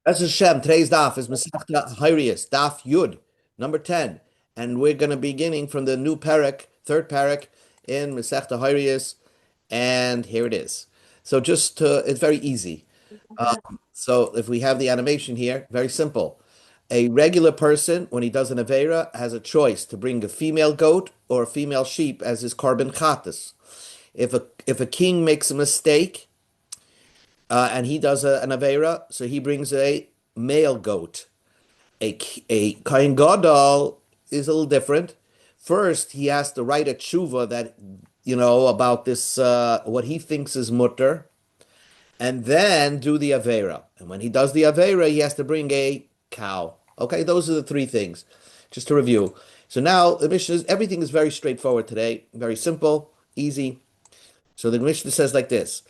That's Hashem. Today's daf is Masechta Horayos Daf Yud, number 10. And we're going to be beginning from the new parak, third parak in Masechta Horayos. And here it is. So it's very easy. So if we have the animation here, very simple. A regular person, when he does an Avera, has a choice to bring a female goat or a female sheep as his carbon chatas. If a king makes a mistake, and he does an Avera, so he brings a male goat. A Kohen Gadol is a little different. First, he has to write a tshuva that, about this, what he thinks is mutter, and then do the Avera. And when he does the Avera, he has to bring a cow. Okay, those are the three things. Just to review. So now the Mishnah everything is very straightforward today, very simple, easy. So the Mishnah says like this: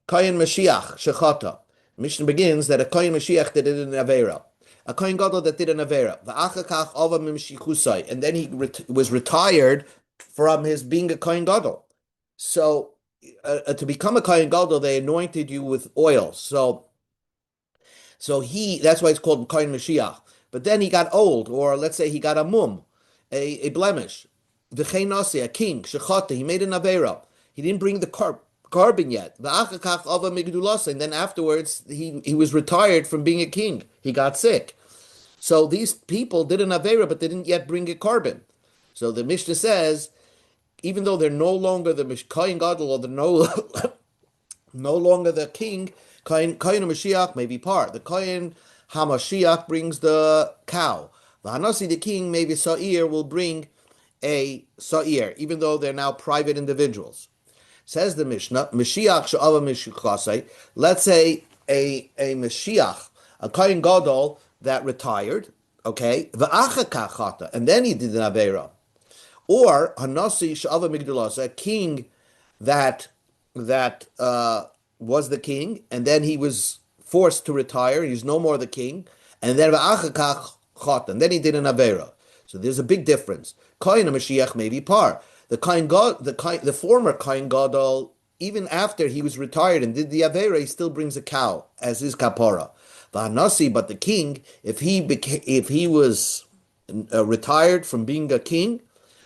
Kohen Mashiach shechata. Mishnah begins that a Kohen Mashiach that did an Avera, a Kohen Gadol that did an Avera, v'achakach ava mimshichusai, and then he was retired from his being a Kohen Gadol. So to become a Kohen Gadol, they anointed you with oil. So that's why it's called Kohen Mashiach. But then he got old, or let's say he got a mum, a blemish. V'chein nasi, a king, shechata, he made an Avera. He didn't bring the carbon yet. And then afterwards, he was retired from being a king. He got sick. So these people did an Avera, but they didn't yet bring a carbon. So the Mishnah says, even though they're no longer the Kohen Gadol, or they're no longer the king, Kohen Mashiach may be part. The Kohen HaMashiach brings the cow. The Hanasi, the king, maybe Sa'ir, will bring a Sa'ir, even though they're now private individuals. Says the Mishnah, Mashiach she'ava mishichasei. Let's say a Mashiach, a Kohen Gadol that retired, okay, v'achakach chata, and then he did an Avera. Or Hanasi she'ava migdalas, a king that was the king, and then he was forced to retire. He's no more the king, and then v'achakach chata, and then he did an Avera. So there's a big difference. Kohen Mashiach may be par. The former Kohen Gadol, even after he was retired and did the Avera, he still brings a cow as his kapara. V'hanasi, but the king, if he was retired from being a king,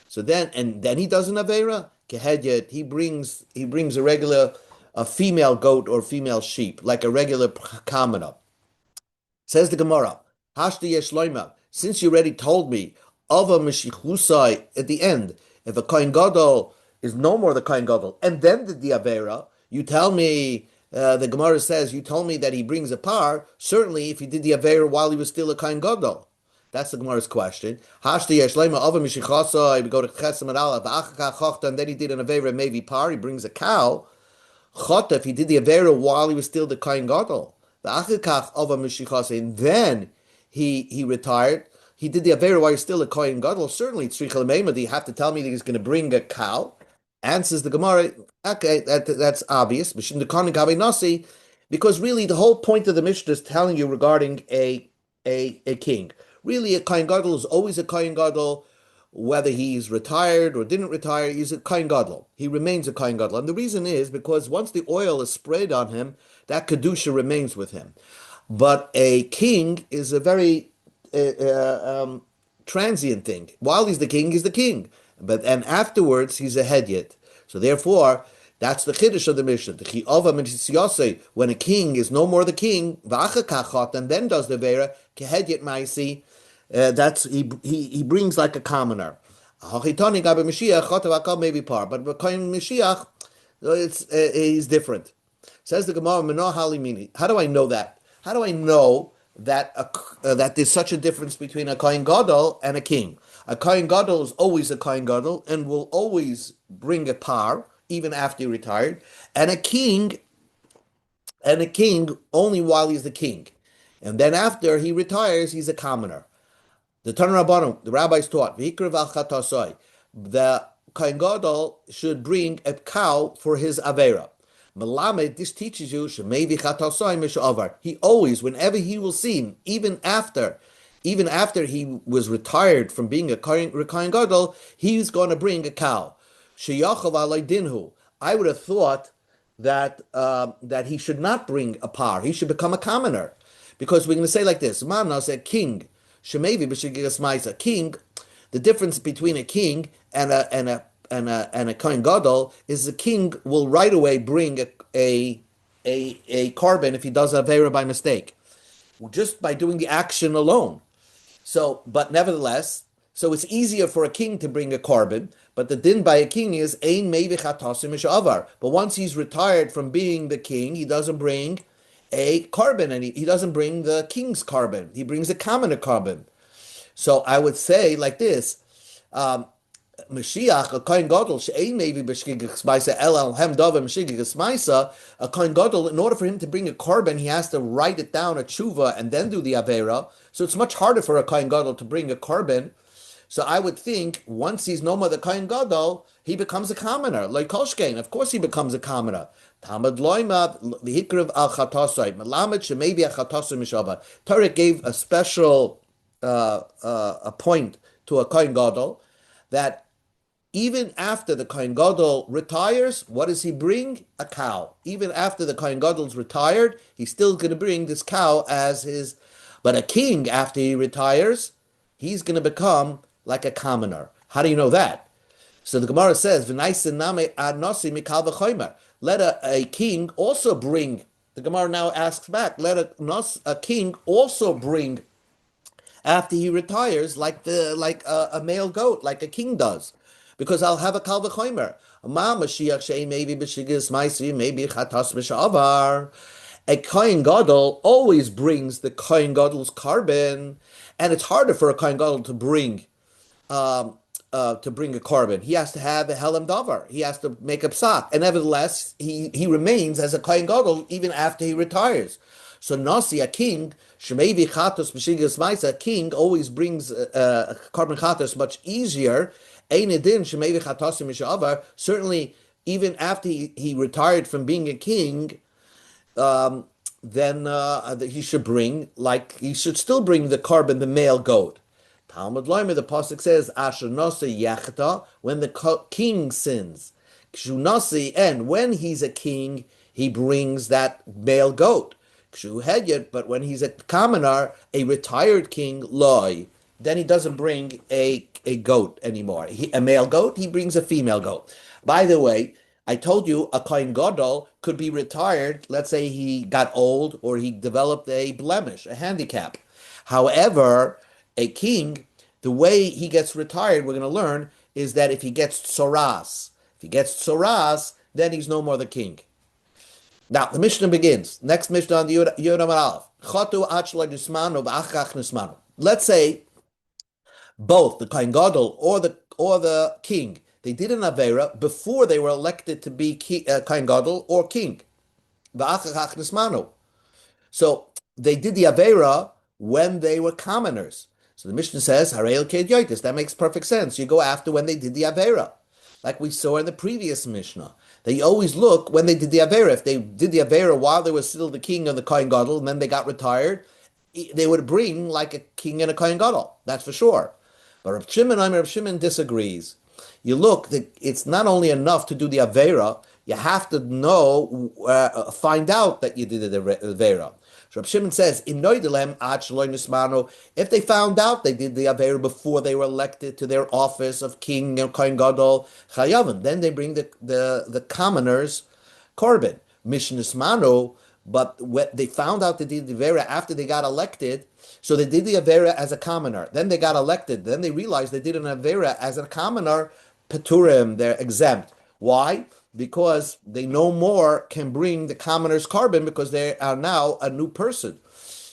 so then he does an Avera, kehedyet, he brings a female goat or female sheep, like a regular kamana. Says the Gemara, Hashti Yeshloima, since you already told me, Ava Mishichusai at the end, if a Kohen Gadol is no more the Kohen Gadol, and then did the Avera, you tell me, the Gemara says, you told me that he brings a par, certainly if he did the Avera while he was still a Kohen Gadol. That's the Gemara's question. Hashti Yeshleima Ava Mishichasai, we go to Chesam and Aleph, Achaka Chochta, and then he did an Avera, maybe par, he brings a cow. Chota, if he did the Avera while he was still the Kohen Gadol. The Achakach Ava Mishichasai, and then he retired. He did the Avera while he's still a Kohen Gadol. Certainly, Tzricha L'meima, do you have to tell me that he's going to bring a cow? Answers the Gemara, okay, that's obvious. Because really the whole point of the Mishnah is telling you regarding a king. Really, a Kohen Gadol is always a Kohen Gadol, whether he's retired or didn't retire, he's a Kohen Gadol. He remains a Kohen Gadol. And the reason is because once the oil is sprayed on him, that Kedusha remains with him. But a king is a very transient thing. While he's the king, and afterwards he's a hedyet. So therefore, that's the chiddush of the Mishnah. The chiyava mitziyase, when a king is no more the king, v'achakachat, and then does the vera kehedyet ma'isi. That's he brings like a commoner. Hachitani gabe Mashiach chatav maybe par, but Kohen Mashiach, he's different. Says the Gemara, Meno halimini. How do I know that? How do I know that that there's such a difference between a Kohen Gadol and a king? A Kohen Gadol is always a Kohen Gadol and will always bring a par even after he retired, and a king only while he's the king, and then after he retires, he's a commoner. The Tanur Rabbanon, the rabbis taught, the Kohen Gadol should bring a cow for his Avera. Melamed, this teaches you, he always, whenever he will see, even after he was retired from being a Kohen Gadol, he's going to bring a cow. I would have thought that he should not bring a par. He should become a commoner. Because we're going to say like this: Mana said king, shemevi b'shigigas ma'isa. King, the difference between a king and a kohen gadol is the king will right away bring a carbon if he does a avera by mistake, just by doing the action alone. So, but nevertheless, so it's easier for a king to bring a carbon, but the din by a king is ein mevi chatasim avar. But once he's retired from being the king, he doesn't bring a carbon, and he doesn't bring the king's carbon. He brings a commoner carbon. So I would say like this: Mashiach, a kohen gadol, she'ein maybe b'shgigas ma'isa el hem dava b'shgigas ma'isa. A kohen gadol, in order for him to bring a carbon, he has to write it down a tshuva and then do the avera. So it's much harder for a kohen gadol to bring a carbon. So I would think once he's no more the kohen gadol, he becomes a commoner. Like kolshkein, of course he becomes a commoner. Talmud loima v'hikrav al chatasai melamed shemaybe a chatasai mishava. Torah gave a special a point to a kohen gadol that even after the Kohen Gadol retires, what does he bring? A cow. Even after the Kohen Gadol's retired, he's still going to bring this cow as his. But a king, after he retires, he's going to become like a commoner. How do you know that? So the Gemara says, let a king also bring. The Gemara now asks back, let a king also bring after he retires, like a male goat, like a king does, because I'll have a kal v'chomer. Ma Mashiach she'ei maybe b'shigas ma'isi maybe chatas b'sha'avar. A kohen gadol always brings the kohen gadol's carbon, and it's harder for a kohen gadol to bring a carbon. He has to have a helem davar. He has to make a psak, and nevertheless, he remains as a kohen gadol even after he retires. So Nasi, a king, Shemevi Chatos B'Shigas Maisa, a king always brings carbon chatos much easier. Einidin Shemevi Chatosim Mishavar. Certainly, even after he retired from being a king, then he should bring, like he should still bring the carbon, the male goat. Talmud Loimer, the pasuk says, Asher Nasi Yachta, when the king sins. Kshu Nasi, and when he's a king, he brings that male goat. But when he's a commoner, a retired king, loy, then he doesn't bring a goat anymore. A male goat, he brings a female goat. By the way, I told you a kohen gadol could be retired. Let's say he got old or he developed a blemish, a handicap. However, a king, the way he gets retired, we're going to learn, is that if he gets tzoras, then he's no more the king. Now, the Mishnah begins. Next Mishnah on the Yod Aleph. Let's say both the Kohen Gadol or the king, they did an Avera before they were elected to be Kohen Gadol or king. So they did the Avera when they were commoners. So the Mishnah says, Harei Ked Yotis. That makes perfect sense. You go after when they did the Avera. Like we saw in the previous Mishnah. They always look when they did the Avera. If they did the Avera while they were still the king of the Kohen Gadol and then they got retired, they would bring like a king and a Kohen Gadol. That's for sure. But Rav Shimon disagrees. You look, it's not only enough to do the Avera, you have to know, find out that you did the Avera. So Rav Shimon says, if they found out they did the Avera before they were elected to their office of king and Kohen Gadol, Chayavim, then they bring the commoners' korban. Mishnismano, but when they found out they did the Avera after they got elected, so they did the Avera as a commoner. Then they got elected. Then they realized they did an Avera as a commoner, Peturim, they're exempt. Why? Because they no more can bring the commoner's carbon because they are now a new person,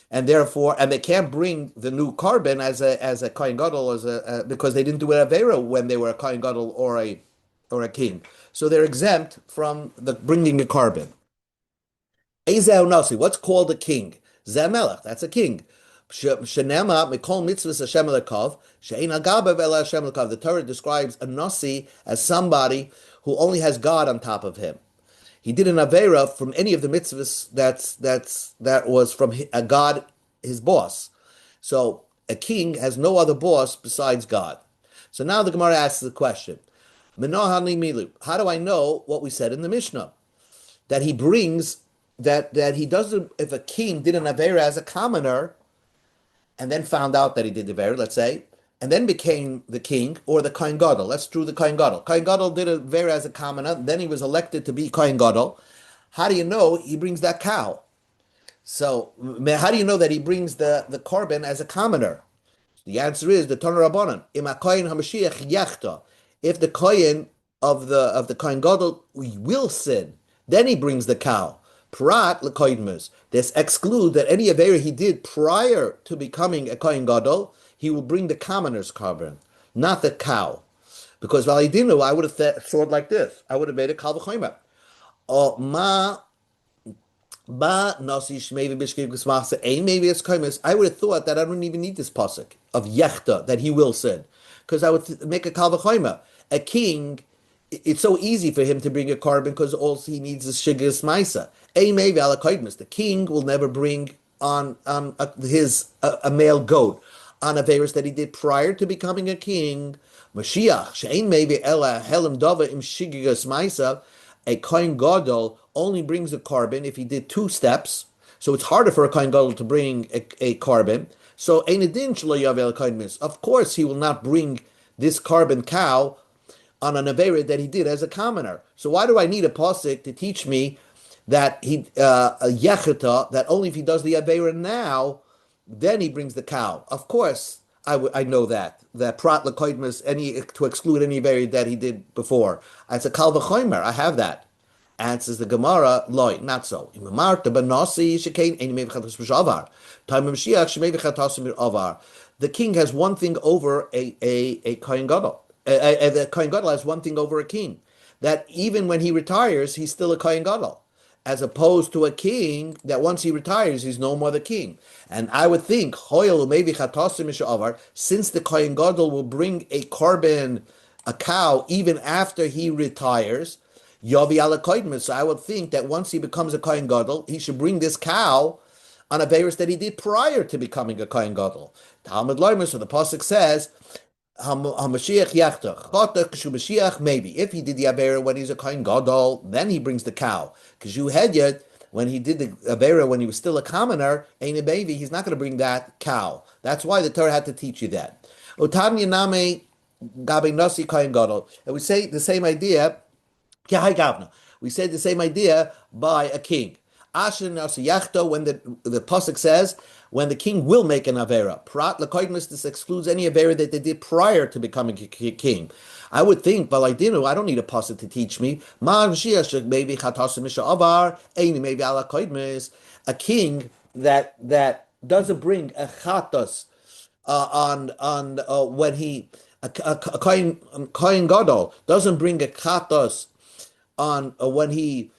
and therefore, and they can't bring the new carbon as a Kohen Gadol because they didn't do an avera when they were a Kohen Gadol or a king, so they're exempt from the bringing a carbon. Ezeu Nasi, what's called a king? Zemelech, that's a king. Shenema mikol mitzvahs Hashem elakav she'ein agabav ela Hashem elakav. The Torah describes a nasi as somebody who only has God on top of him. He did an avera from any of the mitzvahs that was from a God, his boss. So a king has no other boss besides God. So now the Gemara asks the question: how do I know what we said in the Mishnah? That he brings that he doesn't. If a king did an avera as a commoner and then found out that he did the avera, let's say, and then became the king or the kohen gadol. Let's do the kohen gadol. Kohen gadol did a avera as a commoner, then he was elected to be kohen gadol. How do you know he brings that cow? So how do you know that he brings the korban as a commoner? The answer is the Tanur Rabbanan. Im HaKohen HaMashiach yechta. If the Kohen of the Kohen Gadol will sin, then he brings the cow. Prat lekoidmus. This exclude that any avera he did prior to becoming a Kohen Gadol, he will bring the commoner's korban, not the cow. Because Validinu, I would have thought like this. I would have made a kal v'chomer. Oh, ma maybe it's kaimis. I would have thought that I don't even need this pasuk of yechta that he will sin, because I would make a kal v'chomer. A king, it's so easy for him to bring a korban because all he needs is shigas maisa. Maybe ala kaimis. The king will never bring on his a male goat on a virus that he did prior to becoming a king. Mashiach she'ain maybe ela helam dava im shigas maisa. A kohen gadol only brings a korban if he did two steps. So it's harder for a kohen gadol to bring a korban. So einadin shelo yavel kohen mis. Of course, he will not bring this korban cow on an avera that he did as a commoner. So why do I need a pasuk to teach me that a yechita, that only if he does the avera now, then he brings the cow? Of course, I know that prat lekoidmus any to exclude any avera that he did before. It's a kal v'chomer. I have that. Answers the Gemara, loy, not so. The king has one thing over a kohen gadol. The kohen gadol has one thing over a king. That even when he retires, he's still a kohen gadol, as opposed to a king that once he retires, he's no more the king. And I would think, since the kohen gadol will bring a korban, a cow, even after he retires. Yavi ala koidmus. So I would think that once he becomes a kohen gadol, he should bring this cow on a virus that he did prior to becoming a kohen gadol. Talmud Loimer. So the pasuk says, "Hamashiach yachta chata kshu Mashiach." Maybe if he did the avera when he's a kohen gadol, then he brings the cow. Kshu hedyet, when he did the avera when he was still a commoner, ain't a baby. He's not going to bring that cow. That's why the Torah had to teach you that. Otani name gabe nasi kohen gadol. And we say the same idea. We said the same idea by a king. Asher Nasiyachto, when the pasuk says, when the king will make an avera. Prat lekoidmus, this excludes any avera that they did prior to becoming a king. I would think, but I don't need a pasuk to teach me. Maybe avar, maybe ala koidmus. A king that doesn't bring a chatos on when he a kohen gadol doesn't bring a chatos on when he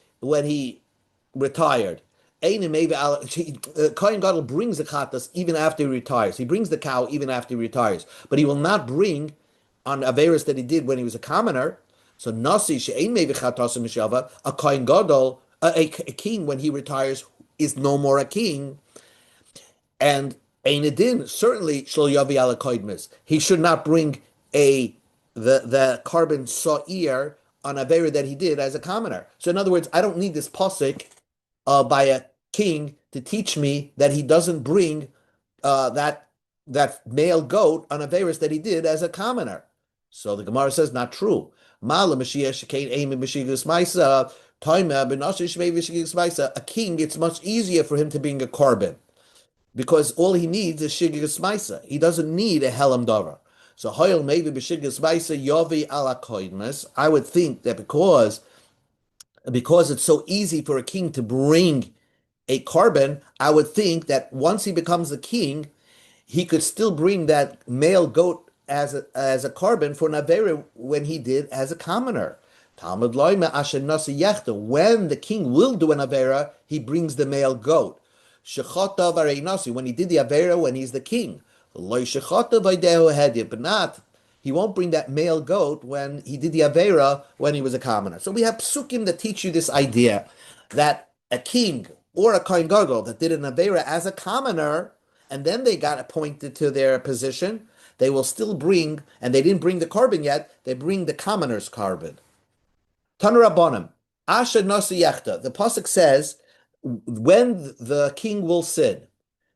retired. Kohen Gadol brings the chatas even after he retires. He brings the cow even after he retires, but he will not bring on averis that he did when he was a commoner. So nasi she'ein maybe chatas mishava, a Kohen Gadol, a king when he retires is no more a king, and Einadin certainly shel yavi ala koidmis. He should not bring the carbon sa'ir on a avera that he did as a commoner. So in other words, I don't need this pasuk by a king to teach me that he doesn't bring that male goat on averas that he did as a commoner. So the Gemara says not true. A king, it's much easier for him to bring a carbon because all he needs is shigas maisa. He doesn't need a helam davar. So hoyel maybe b'shigas maisa yovi ala koidmas. I would think that because it's so easy for a king to bring a carbon, I would think that once he becomes a king, he could still bring that male goat as a carbon for an avera when he did as a commoner. Talmud loyme asher nasi yechta. When the king will do an avera, he brings the male goat. Shechata varei nasi. When he did the avera when he's the king. But not, he won't bring that male goat when he did the avera when he was a commoner. So we have psukim that teach you this idea that a king or a kohen gadol that did an avera as a commoner and then they got appointed to their position, they will still bring, and they didn't bring the carbon yet, they bring the commoner's carbon. Tanur Rabbanim, Asher Nasi Yechta. The pasuk says, when the king will sin.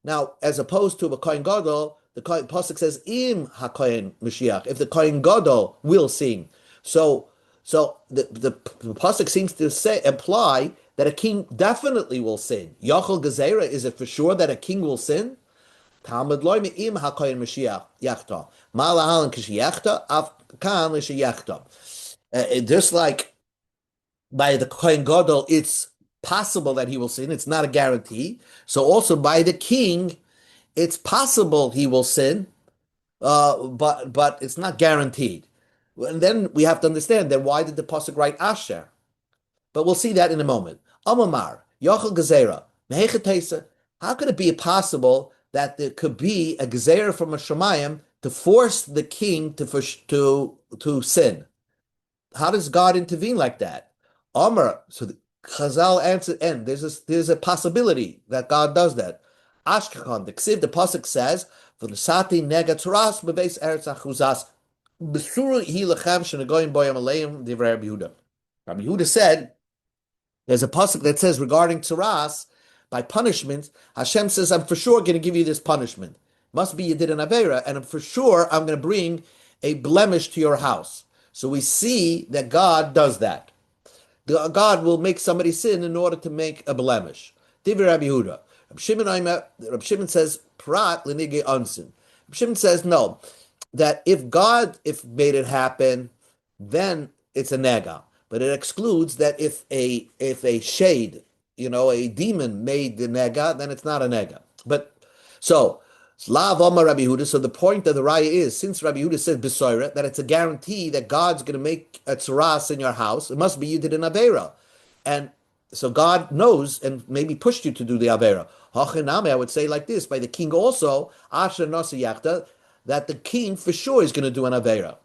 Now, as opposed to a Kohen Gadol, the pasuk says im haKohen Mashiach. If the Kohen Gadol will sin, so the pasuk seems to imply that a king definitely will sin. Yachol Gezerah, is it for sure that a king will sin? Talmud loy im haKohen Mashiach yachta. Malahalan kishiyachta af kan l'shiyachta. Just like by the Kohen Gadol, it's possible that he will sin. It's not a guarantee. So also by the king, it's possible he will sin, but it's not guaranteed. And then we have to understand that why did the pasuk write Asher? But we'll see that in a moment. Amamar Yochel Gezerah Mehechatesa. How could it be possible that there could be a Gezerah from a Shemayim to force the king to sin? How does God intervene like that? Amar. So the Chazal answered, and there's a possibility that God does that. Ashkechon, the Ksiv, the pasuk says, "For the sati nega tzuras bebeis eretz achuzas besuru hi lechem shenegoyim boyam aleim divrei Rabbi Yehuda." Rabbi Yehuda said, there's a pasuk that says regarding tzuras, by punishment, Hashem says, "I'm for sure going to give you this punishment. Must be you did an avera, and I'm for sure I'm going to bring a blemish to your house." So we see that God does that. God will make somebody sin in order to make a blemish. Divrei Rabbi Yehuda. Rabbi Shimon says, "Prat lenige unsin." Rabbi Shimon says, no, that if made it happen, then it's a nega. But it excludes that if a shade, a demon made the nega, then it's not a nega. But so Lav Omar Rabbi Yehuda. So the point of the raya is, since Rabbi Yehuda said Besoira, that it's a guarantee that God's going to make a tzuras in your house, it must be you did an avera, and so God knows and maybe pushed you to do the avera. Hachiname, I would say like this, by the king also, Asher Nasa Yachta, that the king for sure is going to do an avera.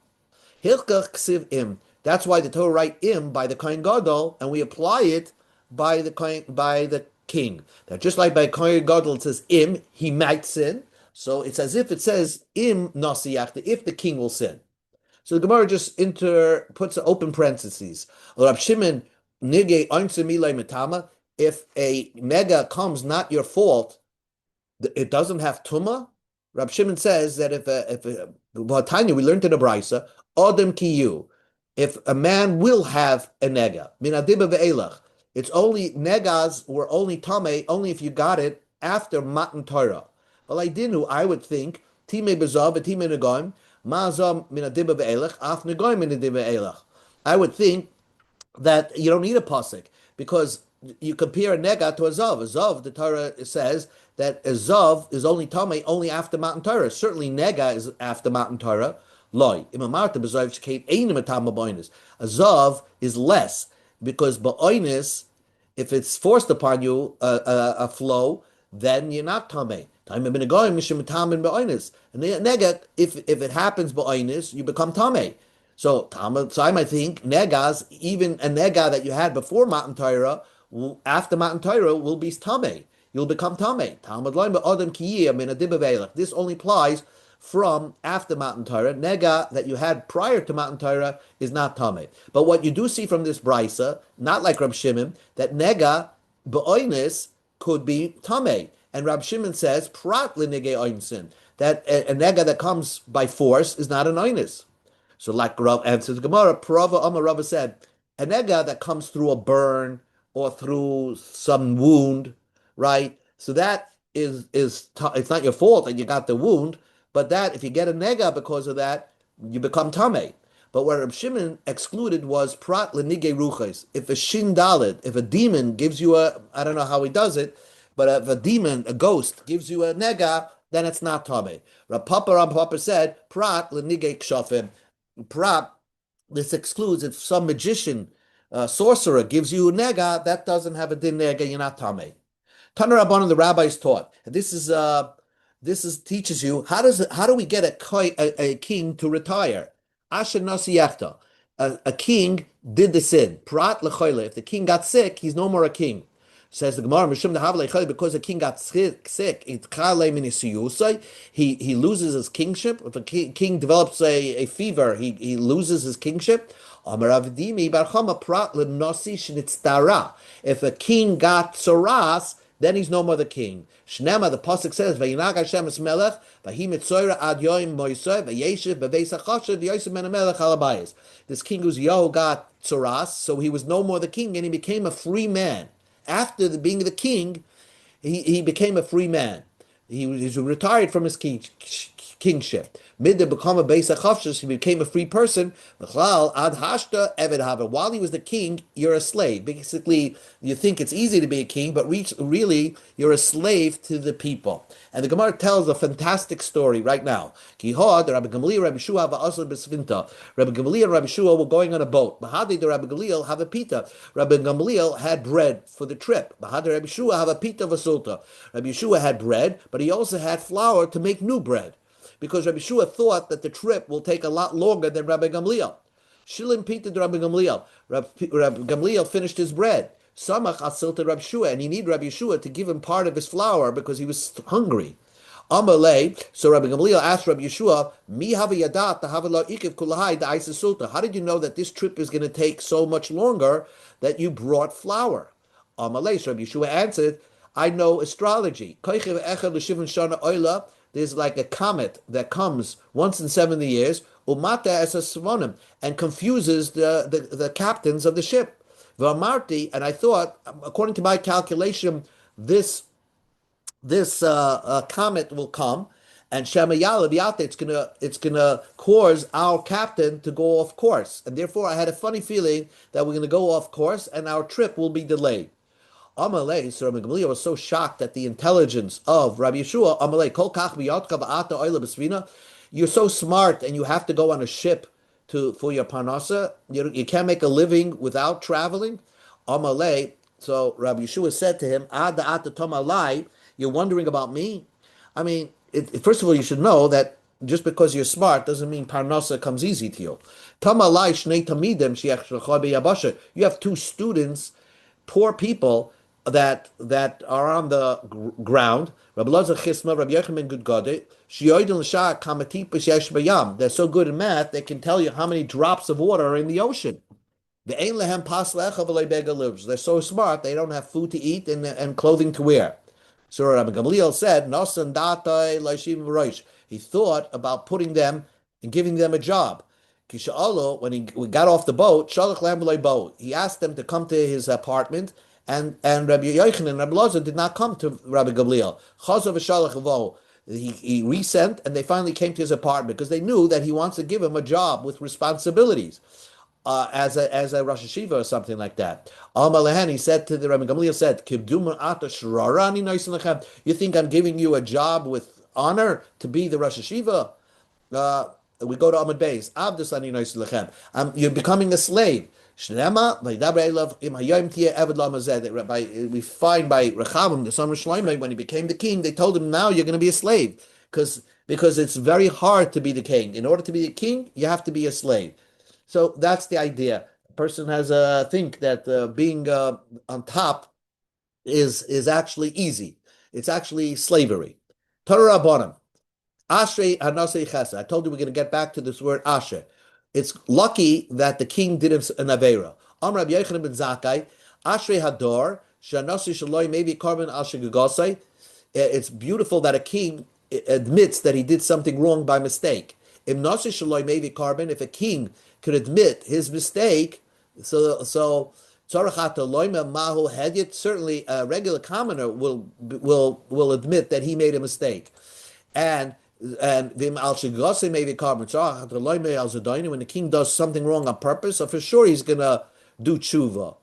Hilchach ksiv im. That's why the Torah write im by the Kohen Gadol, and we apply it by the king. That just like by Kohen Gadol it says im, he might sin. So it's as if it says im nasiyachta, if the king will sin. So the Gemara just puts an open parentheses. Rab Shimon nige milay metama. If a nega comes not your fault, it doesn't have tuma. Rab Shimon says that if Tanya, we learned in the Brisa, Odem kiyu, if a man will have a nega, min adiba ve'elach, it's only negas were only tame, only if you got it after matan Torah. Well, I would think, time bezav, time negoim, ma'azam min adiba ve'elach, af negoim min adiba ve'elach. I would think that you don't need a pasuk, because you compare a nega to a zav. A zav, the Torah says that a zav is only tame only after matan Torah. Certainly nega is after matan Torah. Loy. A zav is less, because ba'oinis, if it's forced upon you a flow, then you're not tamei. And the nega, if it happens ba'oinis, you become tamei. So I might think negas, even a nega that you had before matan Torah, after matan Torah will be tamei. You'll become tamei. This only applies from after matan Torah. Nega that you had prior to matan Torah is not tamei. But what you do see from this brisa, not like Rab Shimon, that nega ba'oinis could be tamei. And Rab Shimon says, prat l'nege oinsin, that a nega that comes by force is not an oinis. So like Rav answers Gemara, Parava Amar Rava said, a nega that comes through a burn or through some wound, right? So that is it's not your fault that you got the wound, but that if you get a nega because of that, you become tamei. But what Reb Shimon excluded was prat lenige ruches. If a shin dalid, if a demon gives you I don't know how he does it, but if a demon, a ghost, gives you a nega, then it's not tamei. Rav Papa said prat lenige kshafim. Prat, this excludes if some magician, sorcerer gives you a nega, that doesn't have a din nega, you're not tamei. Taner Rabbanan, the rabbis taught, and this teaches you how do we get a king to retire? Asher nasiyachta, a king did the sin. Prat lechoyle. If the king got sick, he's no more a king. Says the Gemara, because the king got sick, he loses his kingship. If a king develops a fever, he loses his kingship. If a king got tsaras, then he's no more the king. Shnema, the pasuk says, "Vayinag Hashem es melech, vahi mitzoyra ad yoim moisoi, vayeshiv beveis hachoshev v'yosem men melech alabayis." This king Uzziyahu got tsaras, so he was no more the king, and he became a free man. After being the king, he became a free man. He retired from his kingship. Mid to become a beis hachavshus, he became a free person. While he was the king, you're a slave. Basically, you think it's easy to be a king, but really, you're a slave to the people. And the Gemara tells a fantastic story right now. Rabbi Gamliel, Rabbi Shua, Rabbi Gamliel and Rabbi Shua were going on a boat. Bahadi the Rabbi Gamliel have a pita. Rabbi Gamliel had bread for the trip. Bahadi Rabbi Shua have a pita vasulta. Rabbi Shua had bread, but he also had flour to make new bread, because Rabbi Shua thought that the trip will take a lot longer than Rabbi Gamliel. Shilim pita to Rabbi Gamliel. Rabbi Gamliel finished his bread. Samach asil to Rabbi Shua, and he needed Rabbi Shua to give him part of his flour because he was hungry. Amalei, so Rabbi Gamliel asked Rabbi Yeshua, Mi hava yadat havala ikiv kulahai da'isa sulta. How did you know that this trip is going to take so much longer that you brought flour? Amalei, so Rabbi Yeshua answered, I know astrology. There's like a comet that comes once in 70 years, umata as a savonim, and confuses the captains of the ship. V'amarti, and I thought, according to my calculation, this comet will come, and Shemayala be out there. It's gonna cause our captain to go off course, and therefore I had a funny feeling that we're gonna go off course, and our trip will be delayed. Amalei, so Rabbi Gamliel was so shocked at the intelligence of Rabbi Yeshua. Amalei, kol kach biyatka va'ata oila b'svina. You're so smart, and you have to go on a ship for your parnasa. You can't make a living without traveling. Amalei, so Rabbi Yeshua said to him, Ad ata tomalai, you're wondering about me? I mean, first of all, you should know that just because you're smart doesn't mean parnasa comes easy to you. Tamalai shnei tamidim she'achshachah beyabasha. You have two students, poor people, that are on the ground. Rabbi Lazar Chisma, Rabbi Yochanan Gudgade, Shioidin L'Shah Kamatip B'Shesh Bayam. They're so good in math, they can tell you how many drops of water are in the ocean. The Ein Lehem Pas Lecha V'Lei Bega Livs. They're so smart, they don't have food to eat and clothing to wear. So Rabbi Gamliel said, Nosan Datai Laishim V'Roish. He thought about putting them and giving them a job. Kisha'alo, when we got off the boat, Shalach Lam V'Lei Bo. He asked them to come to his apartment. And Rabbi Yochanan and Rabbi Lazar did not come to Rabbi Gamliel. He resent, and they finally came to his apartment because they knew that he wants to give him a job with responsibilities, as a Rosh Hashiva or something like that. He said to the Rabbi Gamliel, said, you think I'm giving you a job with honor to be the Rosh Hashiva? We go to Amud Beis. You're becoming a slave. We find by Rechavim, the son of Shlomo, when he became the king, they told him, now you're going to be a slave, because it's very hard to be the king. In order to be a king, you have to be a slave. So that's the idea. A person has a think that being on top is actually easy. It's actually slavery. Torah Rabbanim. Ashrei Hanasei Chesed. I told you we're going to get back to this word Asher. It's lucky that the king did an Avera. Amr Rabbi Yochanan ben Zakkai, Ashrei Hador, Shanasi Shaloi maybe Karban al Shegagosai. It's beautiful that a king admits that he did something wrong by mistake. Im Nasi Shaloi maybe Karban, if a king could admit his mistake, so certainly a regular commoner will admit that he made a mistake. And Vim al Shigase maybe carbon when the king does something wrong on purpose, so for sure he's gonna do tshuva.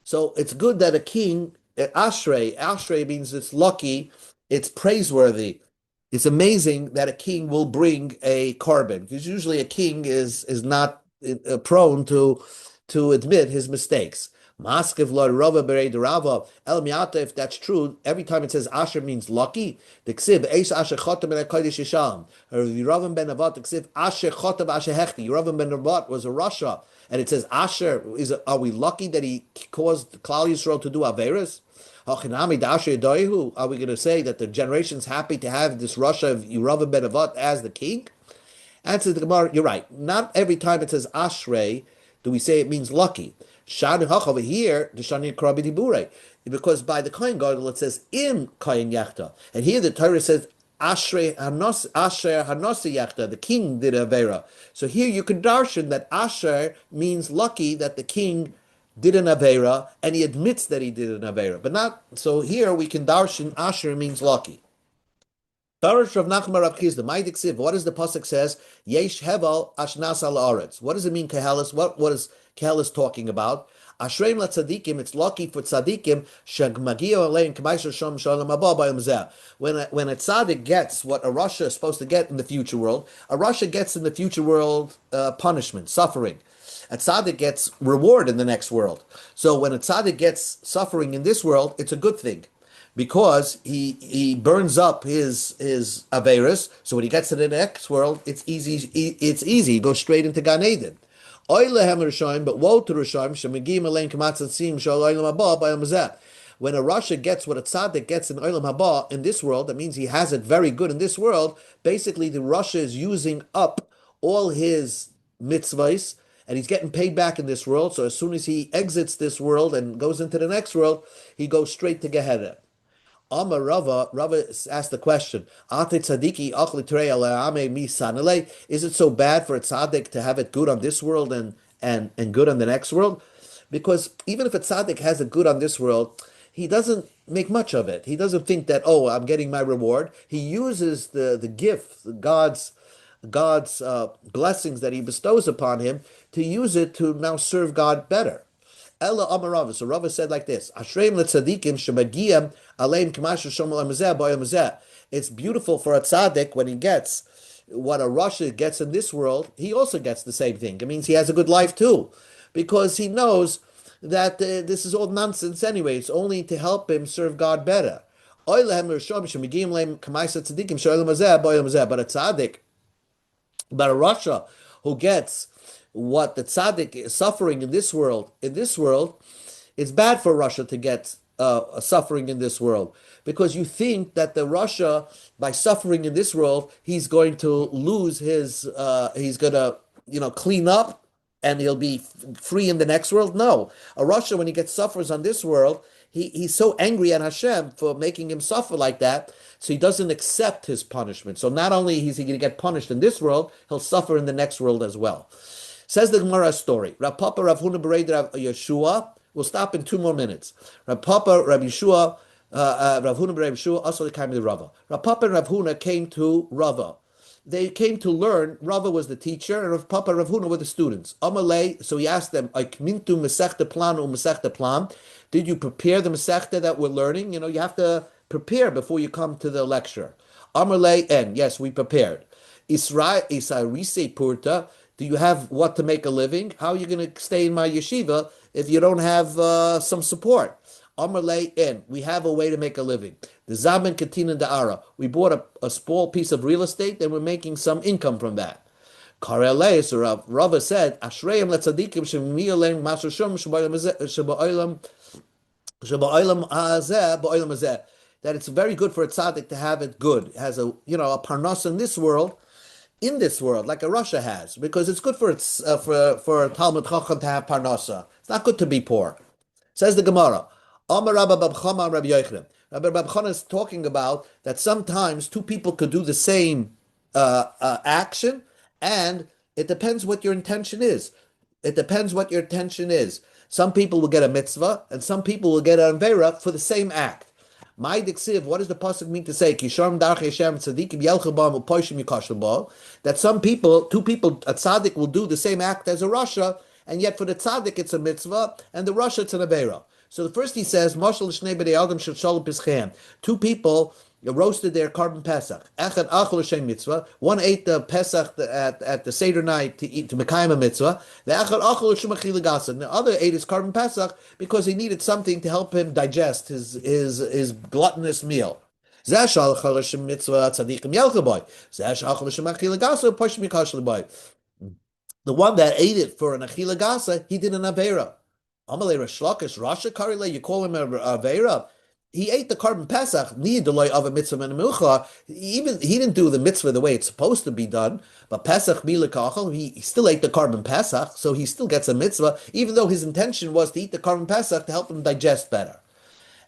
So it's good that a king, Ashrei means it's lucky, it's praiseworthy. It's amazing that a king will bring a carbon, because usually a king is not prone to admit his mistakes. Maskiv lo Rava berei Rava el miata. If that's true, every time it says Asher means lucky. The ksiv Eis Asher chotem ben Kodesh Yisham. Or Yeravam ben Nevat. The ksiv Asher chotem Asher hechti. Yeravam ben Nevat was a Rasha, and it says Asher. Are we lucky that he caused Klal Yisrael to do averas? Are we going to say that the generation's happy to have this Rasha of Yeravam ben Nevat as the king? Answer the Gemara, you're right. Not every time it says Ashrei do we say it means lucky. Shad Hach over here, the Shani Krabi Dibure. Because by the Kohen Gadol it says in Kohen Yachta. And here the Torah says Ashrei Asher Hanasi Yachta, the king did Avera. So here you can darshan that Asher means lucky that the king did an Avera, and he admits that he did an Avera. But not, so here we can darshan Asher means lucky. Darash Rav Nachman Rav Chizda, Ma'adik Siv. What does the pasuk says? Yesh hevel ashnas al aretz. What does it mean, Kehelis? What is Kehelis talking about? Ashreim la tzadikim. It's lucky for tzadikim. Shagmagia alein k'maisher shom shalom haba b'yom zeh. When a tzaddik gets what a Rasha is supposed to get in the future world, a Rasha gets in the future world punishment, suffering. A tzaddik gets reward in the next world. So when a tzaddik gets suffering in this world, it's a good thing, because he burns up his Averis. So when he gets to the next world, it's easy. It's easy. He goes straight into Gan Eden. Oy lehem Rishayim, but woe to Rishayim. Shemagim alein kamatzatzim shal olam haba b'yom zeh. When a Rasha gets what a tzaddik gets in olam haba in this world, that means he has it very good in this world. Basically, the Rasha is using up all his mitzvahs, and he's getting paid back in this world. So as soon as he exits this world and goes into the next world, he goes straight to Gehenna. Amar Rava asked the question, is it so bad for a tzaddik to have it good on this world and good on the next world? Because even if a tzaddik has it good on this world, he doesn't make much of it. He doesn't think that, oh, I'm getting my reward. He uses the gift, God's blessings that he bestows upon him, to use it to now serve God better. Ella Amar Rava. So Rava said like this: Ashreim letzadikim shemagiyam aleim k'masher shomol amazeh b'yom zeh. It's beautiful for a tzaddik when he gets what a Rasha gets in this world. He also gets the same thing. It means he has a good life too, because he knows that this is all nonsense anyway. It's only to help him serve God better. But a tzaddik, but a Rasha who gets what the tzaddik is suffering in this world, it's bad for Rasha to get suffering in this world, because you think that the Rasha, by suffering in this world, he's going to lose his, he's going to, clean up and he'll be free in the next world. No, a Rasha, when he gets suffers on this world, he's so angry at Hashem for making him suffer like that, so he doesn't accept his punishment. So not only is he going to get punished in this world, he'll suffer in the next world as well. Says the Gemara story. Rav Papa, Rav Huna Berei Rav Yeshua. We'll stop in 2 more minutes. Rav Papa, Rav Yeshua, Rav Huna Berei Yeshua, also the kind of Rava. Rav Papa and Rav Huna came to Rava. They came to learn. Rava was the teacher, and Rav Papa and Rav Huna were the students. Amalei, so he asked them, Mintu Masechta Plan or Masechta Plan. Did you prepare the Masechta that we're learning? You have to prepare before you come to the lecture. Amalei, and yes, we prepared. Isra Rise Purta. Do you have what to make a living? How are you going to stay in my yeshiva if you don't have some support? Amarle in. We have a way to make a living. The Zaben Katina Da'ara. We bought a small piece of real estate and we're making some income from that. Karele, so Rava said, Ashreim letzadikim shemiyalem masashum sheba'olam hazeh ba'olam hazeh. That it's very good for a tzaddik to have it good. It has a parnas in this world, like a Rasha has, because it's good for a Talmud Chacham to have parnasa. It's not good to be poor. Says the Gemara, Amar Rabba Bab Chama Rabbi Yochanan. Rabbi Bab Chana is talking about that sometimes 2 people could do the same action, and it depends what your intention is. Some people will get a mitzvah, and some people will get an avera for the same act. My diksiv, what does the pasuk mean to say? That some people, 2 people, a tzaddik will do the same act as a Rasha, and yet for the tzaddik it's a mitzvah, and the Rasha it's an avera. So the first he says, 2 people roasted their carbon pesach. Echad achol l'shem mitzvah. One ate the pesach at the seder night to eat to mekayim a mitzvah. The echad achol l'shem achila gasa. The other ate his carbon pesach because he needed something to help him digest his gluttonous meal. Zeh shal l'shem mitzvah tzadikim yelchaboy. Zeh shal l'shem achila gasa poshim yikash l'boy. The one that ate it for an achila gasa, he did an avera. Amalei Rashlakish Rasha Karile, you call him a avera. He ate the carbon pesach, need the of a mitzvah and a milcha. Even he didn't do the mitzvah the way it's supposed to be done, but pesach milakachal, he still ate the carbon pesach, so he still gets a mitzvah, even though his intention was to eat the carbon pesach to help him digest better.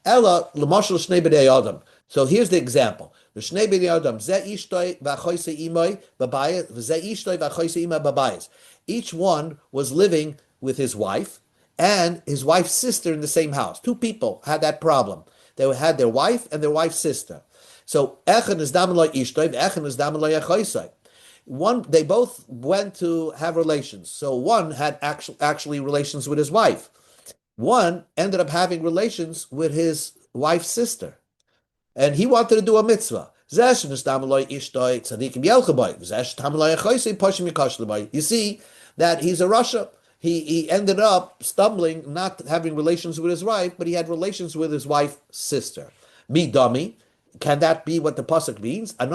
Ella l'mashal shnei b'nei adam. So here's the example. The shnei b'nei adam ze ishtoi v'achoyse imoi babayis v'ze ishtoi v'achoyse imoi babayis. Each one was living with his wife and his wife's sister in the same house. Two people had that problem. They had their wife and their wife's sister. So echad is damaloi ishtoi, echad is damaloi achoyse. One, they both went to have relations. So one had actually relations with his wife. One ended up having relations with his wife's sister, and he wanted to do a mitzvah. You see that he's a Rasha. He ended up stumbling, not having relations with his wife, but he had relations with his wife's sister. Me dummy. Can that be what the pasuk means? I'm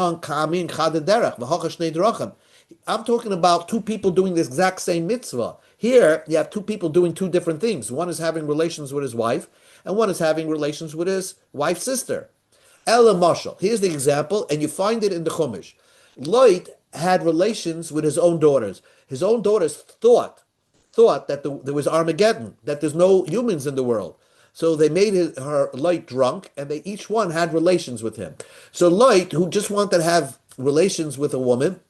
talking about two people doing the exact same mitzvah. Here, you have two people doing two different things. One is having relations with his wife, and one is having relations with his wife's sister. Ella Mashal. Here's the example, and you find it in the Chumash. Lot had relations with his own daughters. His own daughters thought that there was Armageddon, that there's no humans in the world. So they made her Lot drunk, and they each one had relations with him. So Lot, who just wanted to have relations with a woman,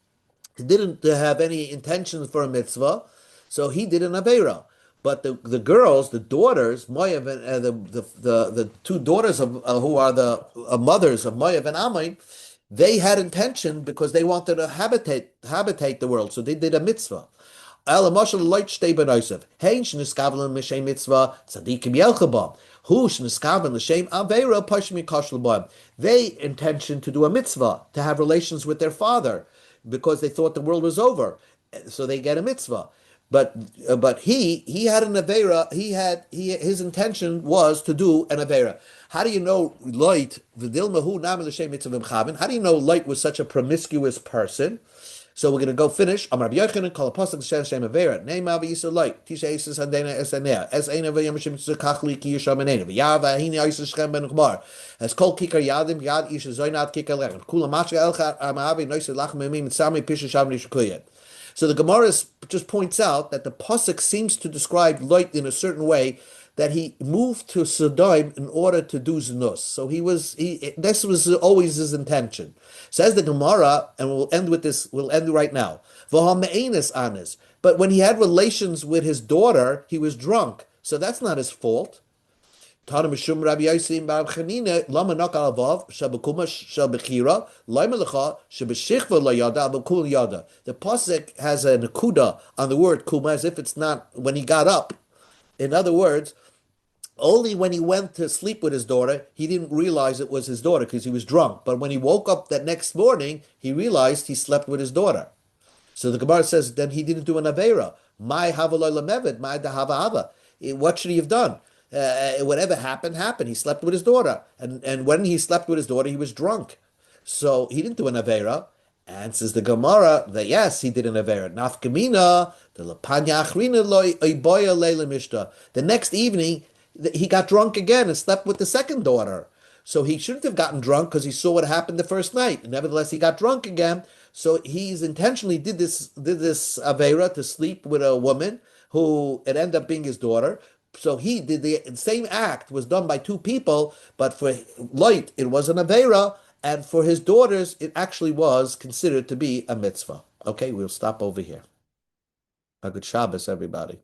didn't have any intentions for a mitzvah, so he did an avera. But the girls, the daughters, Moav and the two daughters of who are the mothers of Moav and Ammon, they had intention because they wanted to habitate the world, so they did a mitzvah. Their intention to do a mitzvah, to have relations with their father, because they thought the world was over, so they get a mitzvah. But he had an avera. His intention was to do an avera. How do you know Lot? How do you know Lot was such a promiscuous person? So we're going to go finish. Amar Yochanan call a pasuk shem avera. Name av yisur Lot. Tisha isis handena esanea. Es eina v'yamashim tzukachli ki yisham enena. V'yava hini isis shem ben chmar. As kol kikar yadim yad isha zoynat kikar lechem. Kula mashka elcha amavi noised lachem emim tzami pisha shavni shkuyet. So the Gemara just points out that the pasuk seems to describe Lot in a certain way, that he moved to Sodom in order to do znus. So this was always his intention. Says the Gemara, and we'll end with this. We'll end right now. But when he had relations with his daughter, he was drunk. So that's not his fault. The pasuk has a nakuda on the word kuma, as if it's not when he got up. In other words, only when he went to sleep with his daughter, he didn't realize it was his daughter because he was drunk. But when he woke up that next morning, he realized he slept with his daughter. So the Gemara says, then he didn't do an avera. My havaloi lamevid, my dahava. What should he have done? Whatever happened. He slept with his daughter. And when he slept with his daughter, he was drunk. So he didn't do an avera. And says the Gemara that yes, he did an avera. Nafkamina, the lapanya achrina loy oiboya leila mishta. The next evening, he got drunk again and slept with the second daughter. So he shouldn't have gotten drunk because he saw what happened the first night. And nevertheless, he got drunk again. So he's intentionally did this avera to sleep with a woman who it ended up being his daughter. So he did the same act was done by two people, but for Lot it was an avera, and for his daughters it actually was considered to be a mitzvah. Okay, we'll stop over here. A good Shabbos, everybody.